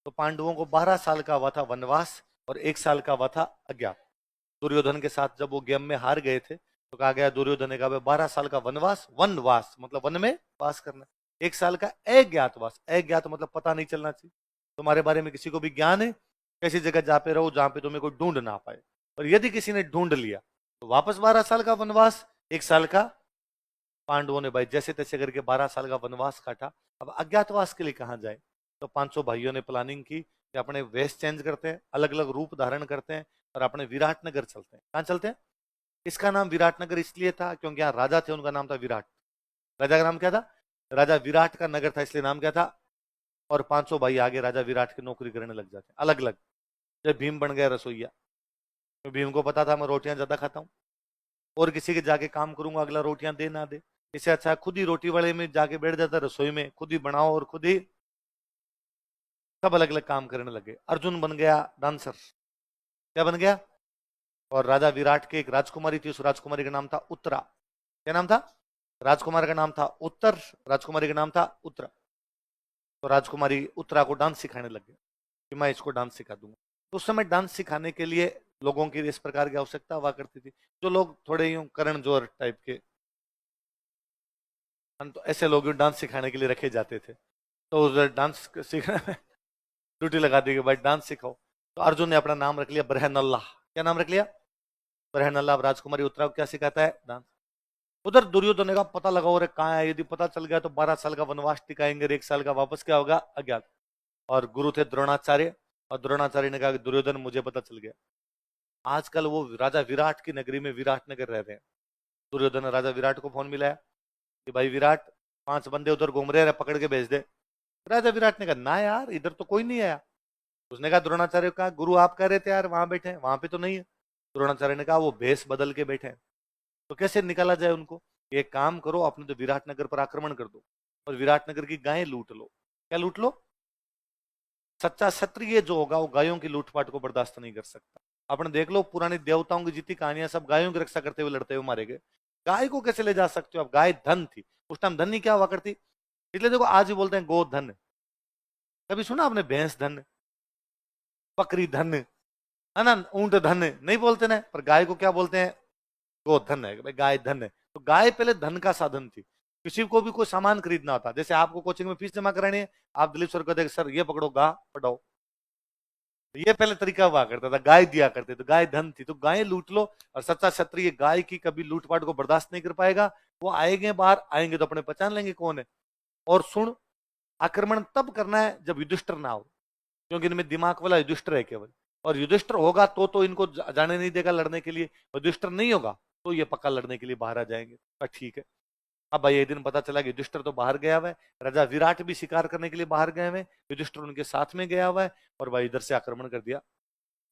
तो पांडवों को 12 साल का हुआ था वनवास और 1 साल का हुआ था अज्ञात। दुर्योधन के साथ जब वो गेम में हार गए थे तो कहा गया, दुर्योधन ने कहा 12 साल का वनवास, वनवास मतलब वन में वास करना, 1 साल का अज्ञातवास, अज्ञात मतलब पता नहीं चलना चाहिए, तुम्हारे बारे में किसी को भी ज्ञान है, कैसी जगह जा पे रहो जहां पे तुम्हें कोई ढूंढ ना पाए, और यदि किसी ने ढूंढ लिया तो वापस 12 साल का वनवास, 1 साल का। पांडवों ने भाई जैसे तैसे करके 12 साल का वनवास काटा। अब अज्ञातवास के लिए कहां जाए? तो 500 भाइयों ने प्लानिंग की कि अपने वेश चेंज करते हैं, अलग अलग रूप धारण करते हैं और अपने विराटनगर चलते हैं। कहां चलते हैं? इसका नाम विराटनगर इसलिए था क्योंकि यहाँ राजा थे, उनका नाम था विराट। राजा का नाम क्या था? राजा विराट का नगर था, इसलिए नाम क्या था? और 500 भाई आगे राजा विराट की नौकरी करने लग जाते अलग अलग। जब भीम बन गया रसोईया, तो भीम को पता था मैं रोटियां ज्यादा खाता हूँ, और किसी के जाके काम करूंगा अगला रोटियां दे ना दे, इससे अच्छा खुद ही रोटी वाले में जाके बैठ जाता रसोई में, खुद ही बनाओ और खुद ही सब अलग अलग काम करने लगे। अर्जुन बन गया डांसर। क्या बन गया? और राजा विराट के एक राजकुमारी थी, उस राजकुमारी का नाम था उत्तरा। क्या नाम था? राजकुमार का नाम था उत्तर, राजकुमारी का नाम था उत्तरा। तो राजकुमारी उत्तरा को डांस सिखाने लग गए कि मैं इसको डांस सिखा दूंगा। तो उस समय डांस सिखाने के लिए लोगों की इस प्रकार की आवश्यकता हुआ करती थी, जो लोग थोड़े यूं करण जोहर टाइप के, हम तो ऐसे लोग डांस सिखाने के लिए रखे जाते थे। तो उस डांस सीखने में ड्यूटी लगा दी कि भाई डांस सिखाओ। तो अर्जुन ने अपना नाम रख लिया बरहनल्लाह। क्या नाम रख लिया? बरहनल्लाह। राजकुमारी उत्तरा को क्या सिखाता है? डांस। उधर दुर्योधन का पता लगा और कहाँ है, यदि पता चल गया तो 12 साल का वनवास टिकाएंगे और 1 साल का वापस क्या होगा? अज्ञात। और गुरु थे द्रोणाचार्य, और द्रोणाचार्य ने कहा कि दुर्योधन मुझे पता चल गया। आजकल वो राजा विराट की नगरी में विराटनगर रह रहे हैं। दुर्योधन ने राजा विराट को फोन मिलाया कि भाई विराट, 5 बंदे उधर घूम रहे हैं, पकड़ के भेज दे। राजा विराट ने कहा ना यार, इधर तो कोई नहीं आया। उसने कहा द्रोणाचार्य का गुरु आप कह रहे थे यार वहां बैठे हैं, वहां पे तो नहीं है। द्रोणाचार्य ने कहा वो भेष बदल के बैठे हैं, तो कैसे निकाला जाए उनको? एक काम करो, अपने तो विराटनगर पर आक्रमण कर दो और विराटनगर की गायें लूट लो। क्या लूट लो? सच्चा क्षत्रिय जो होगा वो गायों की लूटपाट को बर्दाश्त नहीं कर सकता। आपने देख लो पुरानी देवताओं की जितनी कहानियां, सब गायों की रक्षा करते हुए लड़ते हुए मारे गए। गाय को कैसे ले जा सकते हो आप? गाय धन थी, उस टाइम धन नहीं क्या हुआ करती। इसलिए देखो आज भी बोलते हैं गो धन। कभी सुना आपने भैंस धन, बकरी धन, है ना, ऊंट धन नहीं बोलते ना, पर गाय को क्या बोलते हैं? गो धन है, भाई गाय धन है। तो गाय पहले धन का साधन थी। किसी को भी कोई सामान खरीदना होता, जैसे आपको कोचिंग में फीस जमा करानी है, आप दिलीप सर को देख सर ये पकड़ो गा पढ़ाओ, ये पहले तरीका हुआ करता था, गाय दिया करते तो गाय धन थी, तो गाय लूट लो। और सच्चा क्षत्रिय गाय की कभी लूटपाट को बर्दाश्त नहीं कर पाएगा। वो आएंगे बाहर, आएंगे तो अपने पहचान लेंगे कौन है। और सुन, आक्रमण तब करना है जब युधिष्ठिर ना हो, क्योंकि इनमें दिमाग वाला युधिष्ठिर है केवल। और युधिष्ठिर होगा तो इनको जाने नहीं देगा लड़ने के लिए। युधिष्ठिर नहीं होगा तो ये पक्का लड़ने के लिए बाहर आ जाएंगे। ठीक है। अब भाई एक दिन पता चला कि युधिष्ठिर तो बाहर गया हुआ है, राजा विराट भी शिकार करने के लिए बाहर गए हुए, युधिष्ठिर उनके साथ में गया हुआ है, और भाई इधर से आक्रमण कर दिया।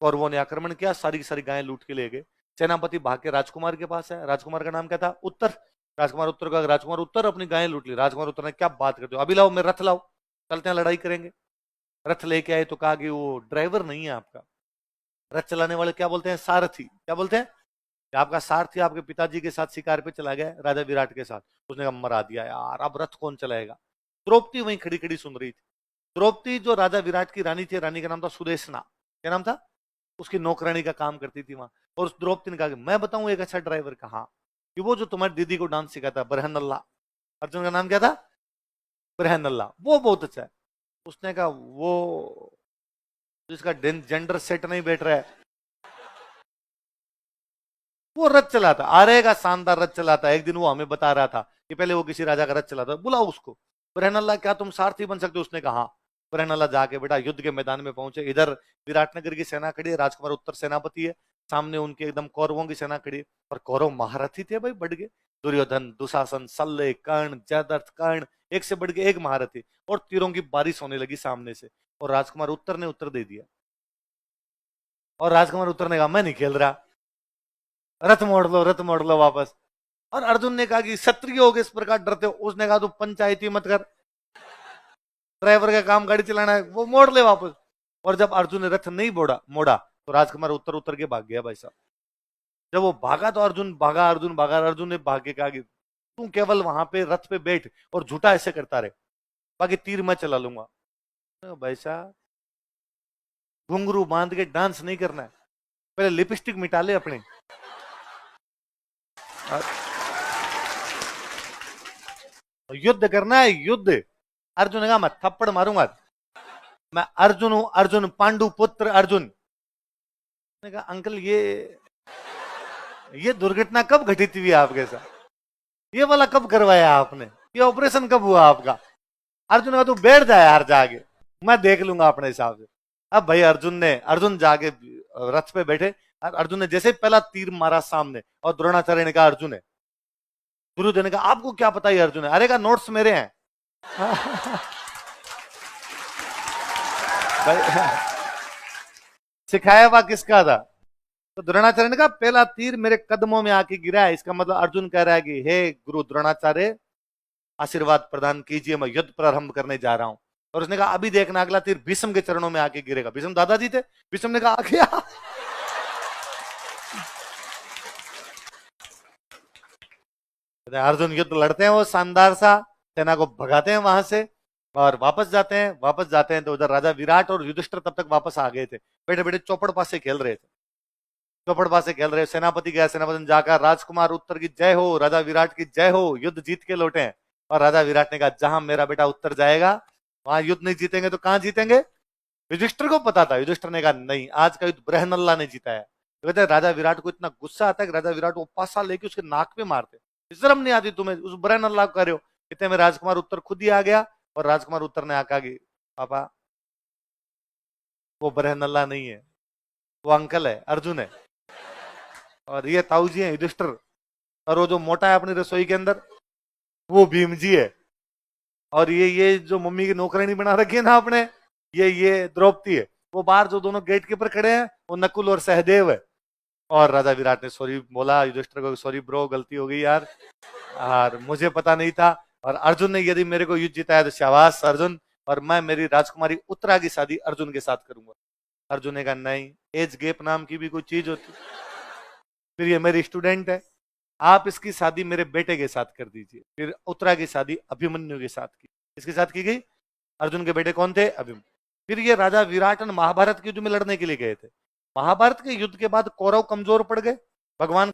कौरवों ने आक्रमण किया, सारी की सारी गायें लूट के ले गए। सेनापति भाग के राजकुमार के पास है, राजकुमार का नाम क्या था? उत्तर। राजकुमार उत्तर का, राजकुमार उत्तर अपनी गायें लूट ली। राजकुमार उत्तर ने क्या बात करते हो, अभी लाओ मेरे रथ लाओ, चलते हैं लड़ाई करेंगे। रथ लेके आए तो कहा कि वो ड्राइवर नहीं है आपका, रथ चलाने वाले क्या बोलते हैं? सारथी। क्या बोलते हैं? कि आपका सारथी आपके पिताजी के साथ शिकार पे चला गया राजा विराट के साथ। उसने कहा मरा दिया यार, अब रथ कौन चलाएगा? द्रौपदी वहीं खड़ी खड़ी सुन रही थी। द्रौपदी जो राजा विराट की रानी थी, रानी का नाम था सुदेशना। क्या नाम था? उसकी नौकरानी का काम करती थी वहां। और उस द्रौपदी ने कहा कि मैं बताऊं एक अच्छा ड्राइवर कहा, कि वो जो तुम्हारी दीदी को डांस सिखाता बरहनल्ला, अर्जुन का नाम क्या था? बरहनल्ला, वो बहुत अच्छा है। उसने कहा वो जिसका जेंडर सेट नहीं बैठ रहा है, वो रथ चलाता, अरे का शानदार रथ चलाता। एक दिन वो हमें बता रहा था कि पहले वो किसी राजा का रथ चलाता, बुलाओ उसको। बरहनल्ला क्या तुम सारथी बन सकते हो? उसने कहा। बरहनल्ला जाके बेटा युद्ध के मैदान में पहुंचे। इधर विराटनगर की सेना खड़ी है, राजकुमार उत्तर सेनापति है, सामने उनके एकदम कौरवों की सेना खड़ी है। और कौरव महारथी थे भाई, बढ़ गए। दुर्योधन, दुशासन, सल्ले, कर्ण, जयद्रथ, कर्ण, एक से बढ़ के एक महारथी। और तीरों की बारिश होने लगी सामने से। और राजकुमार उत्तर ने उत्तर दे दिया। और राजकुमार उत्तर ने कहा मैं नहीं खेल रहा, रथ मोड़ लो, रथ मोड़ लो वापस। और अर्जुन ने कहा कि क्षत्रिय हो गए इस प्रकार डरते हो? उसने कहा तू पंचायती मत कर, ड्राइवर का काम गाड़ी चलाना है, वो मोड़ ले वापस। और जब अर्जुन ने रथ नहीं मोड़ा मोड़ा तो राजकुमार उत्तर उत्तर के भाग गया भाई साहब। जब वो भागा तो अर्जुन भागा, अर्जुन भागा, अर्जुन ने भाग के कहा कि तू केवल वहां पे रथ पे बैठ और झूठा ऐसे करता रहे, बाकी तीर मैं चला लूंगा। तो भाई साहब घुंघरू बांध के डांस नहीं करना है, पहले लिपस्टिक मिटा ले अपने। युद्ध करना है, युद्ध। अर्जुन ने कहा मैं थप्पड़ मारूंगा, मैं अर्जुन हूं, अर्जुन पांडु पुत्र अर्जुन। ने कहा अंकल ये दुर्घटना कब घटित हुई आपके साथ, ये वाला कब करवाया आपने, ये ऑपरेशन कब हुआ आपका। अर्जुन ने कहा तू बैठ जाए यार जाके, मैं देख लूंगा अपने हिसाब से। अब भाई अर्जुन जाके रथ पे बैठे। अर्जुन ने जैसे पहला तीर मारा सामने, और द्रोणाचार्य ने कहा अर्जुन है। गुरुदेव ने कहा आपको क्या पता ये अर्जुन है, अरे का नोट्स मेरे हैं। सिखाया हुआ किसका था। तो द्रोणाचार्य ने कहा पहला तीर मेरे कदमों में आके गिरा है, इसका मतलब अर्जुन कह रहा है कि हे गुरु द्रोणाचार्य आशीर्वाद प्रदान कीजिए, मैं युद्ध प्रारंभ करने जा रहा हूं। और उसने कहा अभी देखना अगला तीर भीष्म के चरणों में आके गिरेगा। भीष्म दादाजी थे। भीष्म ने कहा आ गया। अर्जुन युद्ध लड़ते हैं, वो शानदार सा सेना को भगाते हैं वहां से, और वापस जाते हैं तो उधर राजा विराट और युधिष्ठिर तब तक वापस आ गए थे। बैठे बैठे चौपड़ पासे खेल रहे थे, चौपड़ पासे खेल रहे। सेनापति गया, सेनापति ने जाकर राजकुमार उत्तर की जय हो, राजा विराट की जय हो, युद्ध जीत के लौटे हैं। और राजा विराट ने कहा जहां मेरा बेटा उत्तर जाएगा वहां युद्ध नहीं जीतेंगे तो कहां जीतेंगे। युधिष्ठिर को पता था, युधिष्ठिर ने कहा नहीं, आज का युद्ध बृहनल्ला ने जीता है। तो कहते राजा विराट को इतना गुस्सा आता है कि राजा विराट वो पासा लेके उसके नाक पे मारते। शर्म नहीं आती तुम्हें, उस बृहनल्ला को कर रहे हो। इतने में राजकुमार उत्तर खुद ही आ गया, और राजकुमार उत्तर ने आका कि पापा वो बृहनल्ला नहीं है, वो अंकल है, अर्जुन है, और ये ताऊ जी है युधिष्ठिर, और वो जो मोटा है अपनी रसोई के अंदर वो भीम जी है, और ये जो मम्मी की नौकरानी बना रखी है ना आपने, ये द्रौपदी है। वो बाहर जो दोनों गेट के ऊपर खड़े हैं वो नकुल और सहदेव है। और राजा विराट ने सॉरी बोला युधिष्ठिर को, सॉरी ब्रो गलती हो गई यार, और मुझे पता नहीं था। और अर्जुन ने यदि मेरे को युद्ध जिताया तो शाबाश अर्जुन, और मैं मेरी राजकुमारी उत्तरा की शादी अर्जुन के साथ करूंगा। अर्जुन ने कहा नहीं, एज गैप नाम की भी कोई चीज होती, फिर ये मेरी स्टूडेंट है, आप इसकी शादी मेरे बेटे के साथ कर दीजिए। फिर उत्तरा की शादी अभिमन्यु के साथ की। इसके साथ की गई, अर्जुन के बेटे कौन थे, अभिमन्यु। फिर ये राजा विराट महाभारत के युद्ध में लड़ने के लिए गए थे। महाभारत के युद्ध के बाद कौरव कमजोर पड़ गए, भगवान